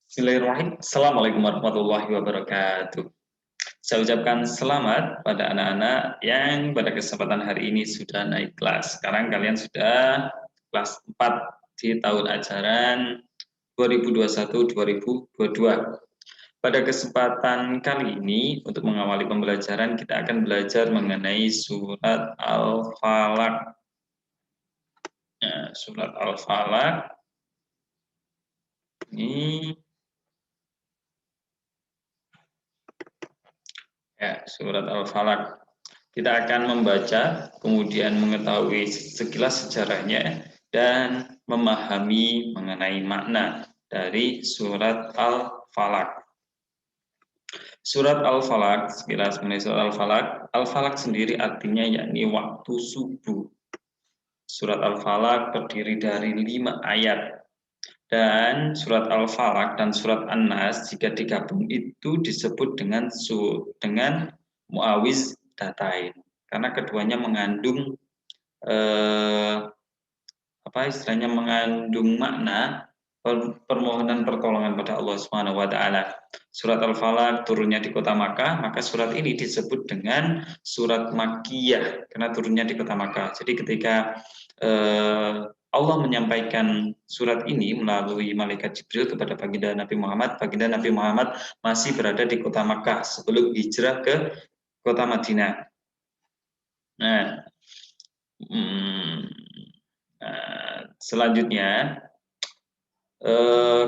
Bismillahirrahmanirrahim. Assalamualaikum warahmatullahi wabarakatuh. Saya ucapkan selamat pada anak-anak yang pada kesempatan hari ini sudah naik kelas. Sekarang kalian sudah kelas 4 di tahun ajaran 2021-2022. Pada kesempatan kali ini, untuk mengawali pembelajaran, kita akan belajar mengenai surat Al-Falaq. Surat Al-Falaq ini surat Al-Falaq. Kita akan membaca, kemudian mengetahui sekilas sejarahnya, dan memahami mengenai makna dari surat Al-Falaq. Surat Al-Falaq, sekilas mengenai surat Al-Falaq, Al-Falaq sendiri artinya yakni waktu subuh. Surat Al-Falaq terdiri dari 5 ayat. Dan surat Al-Falaq dan surat An-Nas jika digabung itu disebut dengan muawwidzatain, karena keduanya mengandung mengandung makna permohonan pertolongan pada Allah Subhanahu wa taala. Surat Al-Falaq turunnya di kota Makkah, maka surat ini disebut dengan surat Makkiyah karena turunnya di kota Makkah. Jadi ketika Allah menyampaikan surat ini melalui malaikat Jibril kepada baginda Nabi Muhammad masih berada di kota Makkah sebelum hijrah ke kota Madinah. Nah, selanjutnya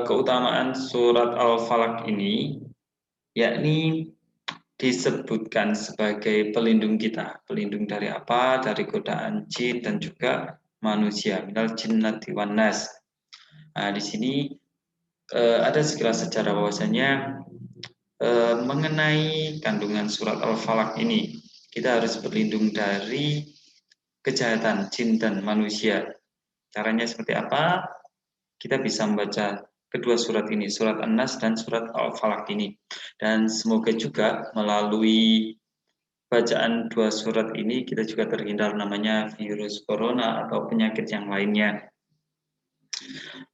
keutamaan surat Al-Falaq ini yakni disebutkan sebagai pelindung kita. Pelindung dari apa? Dari godaan jin dan juga manusia. Minal jinnati wan nas. Nah, di sini ada sekilas sejarah bahwasanya mengenai kandungan surat Al-Falaq ini, kita harus berlindung dari kejahatan jin dan manusia. Caranya seperti apa? Kita bisa membaca kedua surat ini, surat An-Nas dan surat Al-Falaq ini. Dan semoga juga melalui bacaan dua surat ini kita juga terhindar namanya virus corona atau penyakit yang lainnya.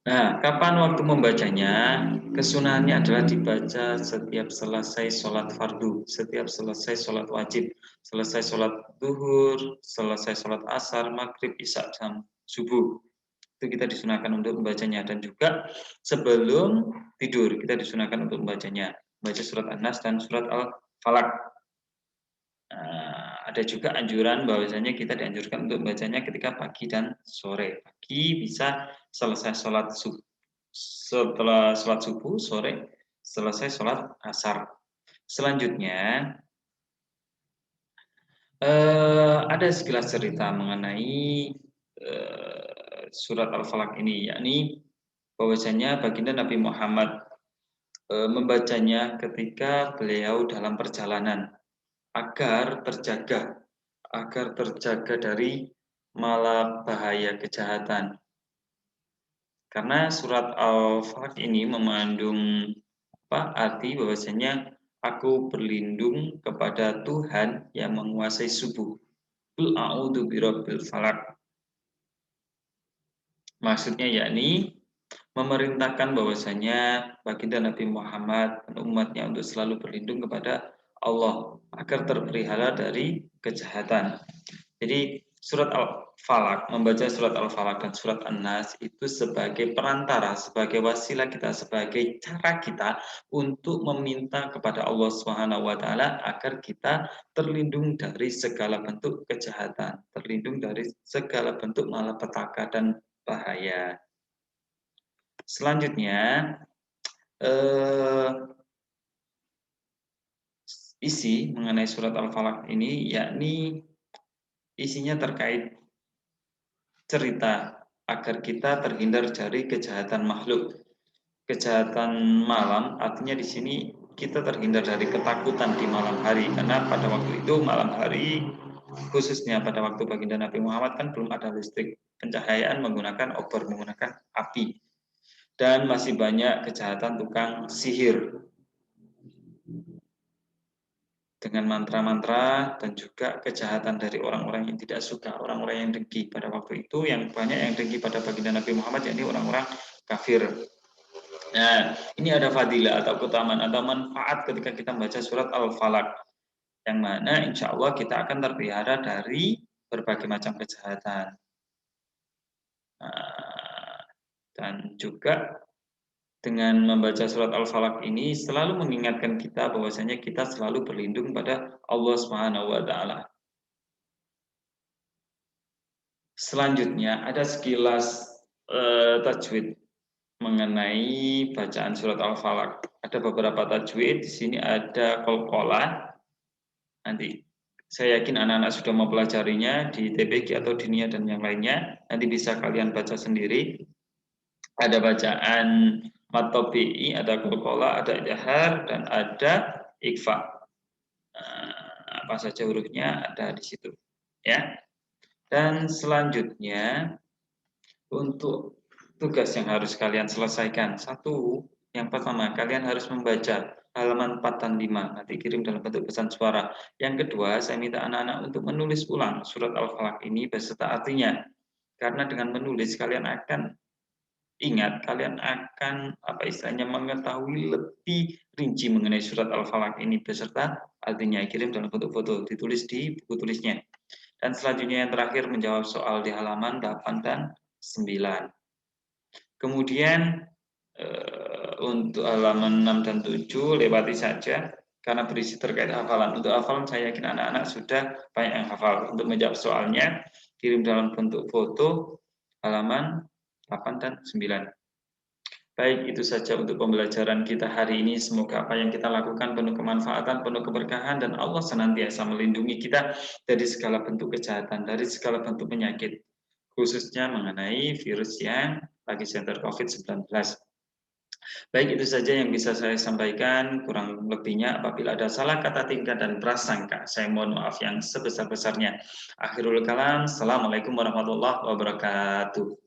Nah, kapan waktu membacanya? Kesunahannya adalah dibaca setiap selesai sholat fardu, setiap selesai sholat wajib, selesai sholat zuhur, selesai sholat asar, maghrib, isya, dan subuh. Itu kita disunahkan untuk membacanya, dan juga sebelum tidur kita disunahkan untuk membacanya, baca surat An-Nas dan surat Al-Falaq. Ada juga anjuran bahwasanya kita dianjurkan untuk membacanya ketika pagi dan sore. Pagi bisa selesai sholat subuh, setelah sholat subuh, sore selesai sholat asar. Selanjutnya ada sekilas cerita mengenai surat Al-Falaq ini, yakni bahwasanya baginda Nabi Muhammad membacanya ketika beliau dalam perjalanan agar terjaga dari malapahaya kejahatan. Karena surat Al-Falaq ini mengandung arti bahwasanya aku berlindung kepada Tuhan yang menguasai subuh. Qul a'udzu birabbil falaq. Maksudnya yakni memerintahkan bahwasanya baginda Nabi Muhammad dan umatnya untuk selalu berlindung kepada Allah agar terpelihara dari kejahatan. Jadi surat Al-Falaq, membaca surat Al-Falaq dan surat An-Nas itu sebagai perantara, sebagai wasilah kita, sebagai cara kita untuk meminta kepada Allah Subhanahu wa taala agar kita terlindung dari segala bentuk kejahatan, terlindung dari segala bentuk malapetaka dan bahaya. Selanjutnya isi mengenai surat Al-Falaq ini yakni isinya terkait cerita agar kita terhindar dari kejahatan makhluk. Kejahatan malam artinya di sini kita terhindar dari ketakutan di malam hari, karena pada waktu itu malam hari, khususnya pada waktu baginda Nabi Muhammad kan belum ada listrik, pencahayaan menggunakan obor, menggunakan api, dan masih banyak kejahatan tukang sihir dengan mantra-mantra, dan juga kejahatan dari orang-orang yang tidak suka, orang-orang yang dengki. Pada waktu itu yang banyak yang dengki pada baginda Nabi Muhammad yakni orang-orang kafir. Nah, ini ada fadilah atau keutamaan atau manfaat ketika kita membaca surat Al-Falaq, yang mana insya Allah kita akan terpelihara dari berbagai macam kejahatan. Nah, dan juga dengan membaca surat Al-Falaq ini selalu mengingatkan kita bahwasanya kita selalu berlindung pada Allah Subhanahu wa taala. Selanjutnya ada sekilas tajwid mengenai bacaan surat Al-Falaq. Ada beberapa tajwid, di sini ada qalqalah. Nanti saya yakin anak-anak sudah mempelajarinya di TPG atau Dinia dan yang lainnya. Nanti bisa kalian baca sendiri. Ada bacaan matobi'i, ada qalqalah, ada jahar, dan ada ikhfa. Apa saja hurufnya ada di situ. Ya. Dan selanjutnya untuk tugas yang harus kalian selesaikan. Satu, yang pertama, kalian harus membaca halaman 4 dan 5. Nanti kirim dalam bentuk pesan suara. Yang kedua, saya minta anak-anak untuk menulis ulang surat Al-Falaq ini beserta artinya. Karena dengan menulis, kalian akan ingat, kalian akan mengetahui lebih rinci mengenai surat Al-Falaq ini beserta artinya. Kirim dalam bentuk foto, ditulis di buku tulisnya. Dan selanjutnya yang terakhir menjawab soal di halaman 8 dan 9. Kemudian untuk halaman 6 dan 7 lewati saja karena berisi terkait hafalan. Untuk hafalan saya yakin anak-anak sudah banyak yang hafal. Untuk menjawab soalnya kirim dalam bentuk foto halaman 8 dan 9. Baik, itu saja untuk pembelajaran kita hari ini. Semoga apa yang kita lakukan penuh kemanfaatan, penuh keberkahan, dan Allah senantiasa melindungi kita dari segala bentuk kejahatan, dari segala bentuk penyakit, khususnya mengenai virus yang lagi center COVID-19. Baik, itu saja yang bisa saya sampaikan. Kurang lebihnya apabila ada salah kata tingkah dan prasangka, saya mohon maaf yang sebesar-besarnya. Akhirul kalam, Assalamualaikum warahmatullahi wabarakatuh.